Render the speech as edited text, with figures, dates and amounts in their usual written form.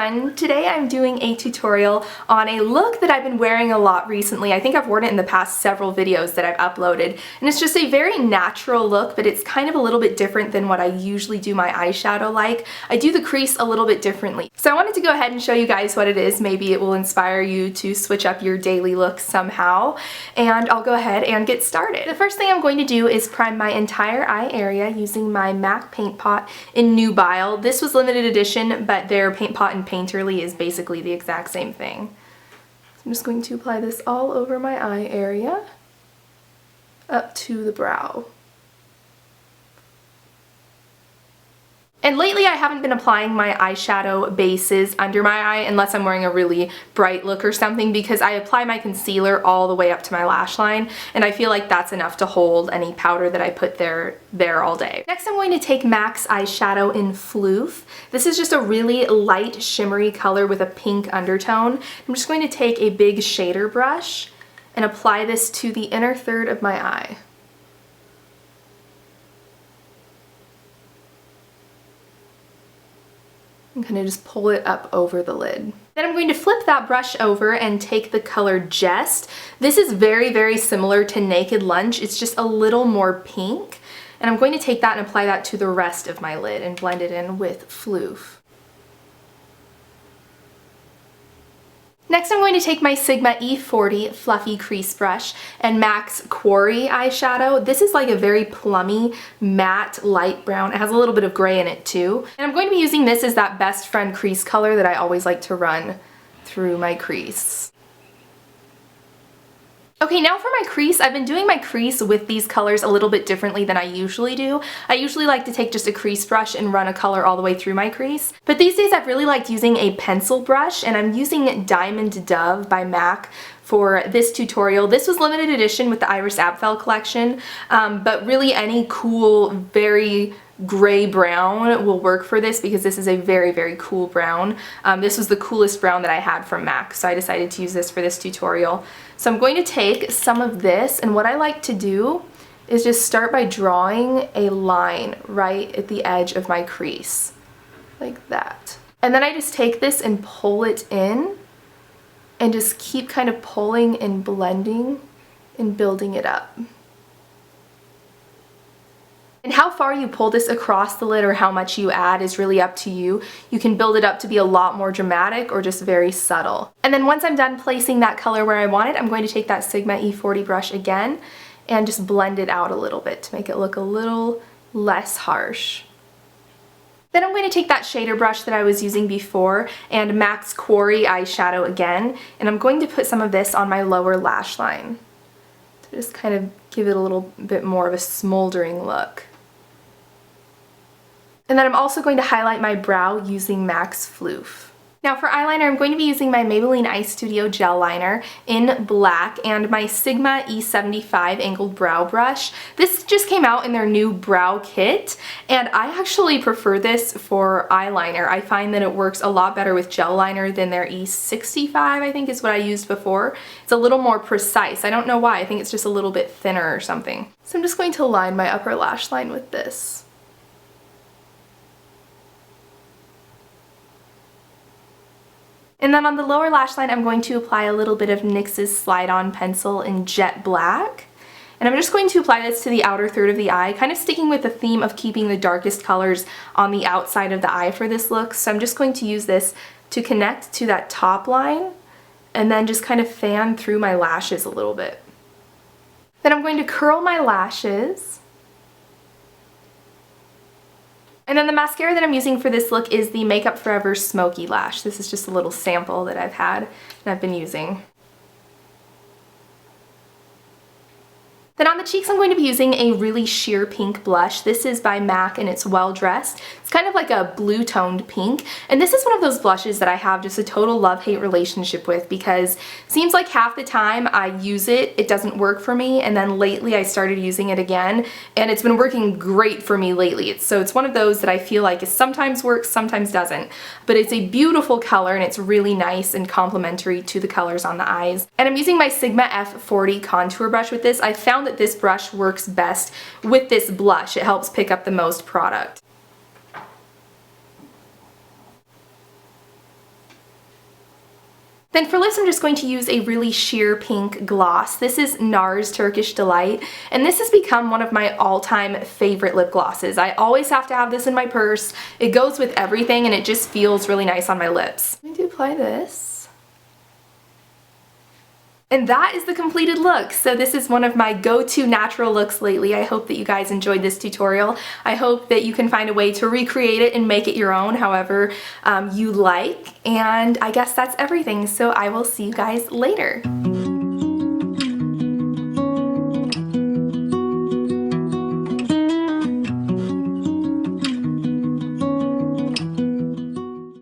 everyone! Today I'm doing a tutorial on a look that I've been wearing a lot recently. I think I've worn it in the past several videos that I've uploaded. And it's just a very natural look, but it's kind of a little bit different than what I usually do my eyeshadow like. I do the crease a little bit differently. So I wanted to go ahead and show you guys what it is. Maybe it will inspire you to switch up your daily look somehow. And I'll go ahead and get started. The first thing I'm going to do is prime my entire eye area using my MAC paint pot in Nubile. This was limited edition, but their paint pot and Painterly is basically the exact same thing. So I'm just going to apply this all over my eye area, up to the brow. And lately I haven't been applying my eyeshadow bases under my eye unless I'm wearing a really bright look or something, because I apply my concealer all the way up to my lash line and I feel like that's enough to hold any powder that I put there all day. Next I'm going to take MAC's eyeshadow in Phloof. This is just a really light shimmery color with a pink undertone. I'm just going to take a big shader brush and apply this to the inner third of my eye. I'm going to just pull it up over the lid. Then I'm going to flip that brush over and take the color Jest. This is very, very similar to Naked Lunch. It's just a little more pink. And I'm going to take that and apply that to the rest of my lid and blend it in with Phloof. Next I'm going to take my Sigma E40 fluffy crease brush and MAC's Quarry eyeshadow. This is like a very plummy, matte, light brown. It has a little bit of gray in it too. And I'm going to be using this as that best friend crease color that I always like to run through my crease. Okay, now for my crease, I've been doing my crease with these colors a little bit differently than I usually do. I usually like to take just a crease brush and run a color all the way through my crease. But these days I've really liked using a pencil brush, and I'm using Diamond Dove by MAC for this tutorial. This was limited edition with the Iris Apfel collection, but really any cool, very gray brown will work for this because this is a very, very cool brown. This was the coolest brown that I had from MAC, so I decided to use this for this tutorial. So I'm going to take some of this, and what I like to do is just start by drawing a line right at the edge of my crease, like that. And then I just take this and pull it in and just keep kind of pulling and blending and building it up. And how far you pull this across the lid or how much you add is really up to you. You can build it up to be a lot more dramatic or just very subtle. And then once I'm done placing that color where I want it, I'm going to take that Sigma E40 brush again and just blend it out a little bit to make it look a little less harsh. Then I'm going to take that shader brush that I was using before and MAC's Quarry eyeshadow again, and I'm going to put some of this on my lower lash line to just kind of give it a little bit more of a smoldering look. And then I'm also going to highlight my brow using MAC's Phloof. Now for eyeliner, I'm going to be using my Maybelline Ice Studio Gel Liner in black and my Sigma E75 angled brow brush. This just came out in their new brow kit, and I actually prefer this for eyeliner. I find that it works a lot better with gel liner than their E65, I think is what I used before. It's a little more precise. I don't know why. I think it's just a little bit thinner or something. So I'm just going to line my upper lash line with this. And then on the lower lash line, I'm going to apply a little bit of NYX's Slide-On Pencil in Jet Black. And I'm just going to apply this to the outer third of the eye, kind of sticking with the theme of keeping the darkest colors on the outside of the eye for this look. So I'm just going to use this to connect to that top line and then just kind of fan through my lashes a little bit. Then I'm going to curl my lashes. And then the mascara that I'm using for this look is the Makeup Forever Smoky Lash. This is just a little sample that I've had and I've been using. Then on the cheeks, I'm going to be using a really sheer pink blush. This is by MAC and it's Well Dressed. It's kind of like a blue toned pink, and this is one of those blushes that I have just a total love-hate relationship with, because it seems like half the time I use it, it doesn't work for me, and then lately I started using it again and it's been working great for me lately. So it's one of those that I feel like it sometimes works, sometimes doesn't, but it's a beautiful color and it's really nice and complementary to the colors on the eyes. And I'm using my Sigma F40 contour brush with this. I found that this brush works best with this blush. It helps pick up the most product. Then for lips, I'm just going to use a really sheer pink gloss. This is NARS Turkish Delight, and this has become one of my all-time favorite lip glosses. I always have to have this in my purse. It goes with everything, and it just feels really nice on my lips. I'm going to apply this. And that is the completed look. So this is one of my go-to natural looks lately. I hope that you guys enjoyed this tutorial. I hope that you can find a way to recreate it and make it your own however you like. And I guess that's everything. So I will see you guys later.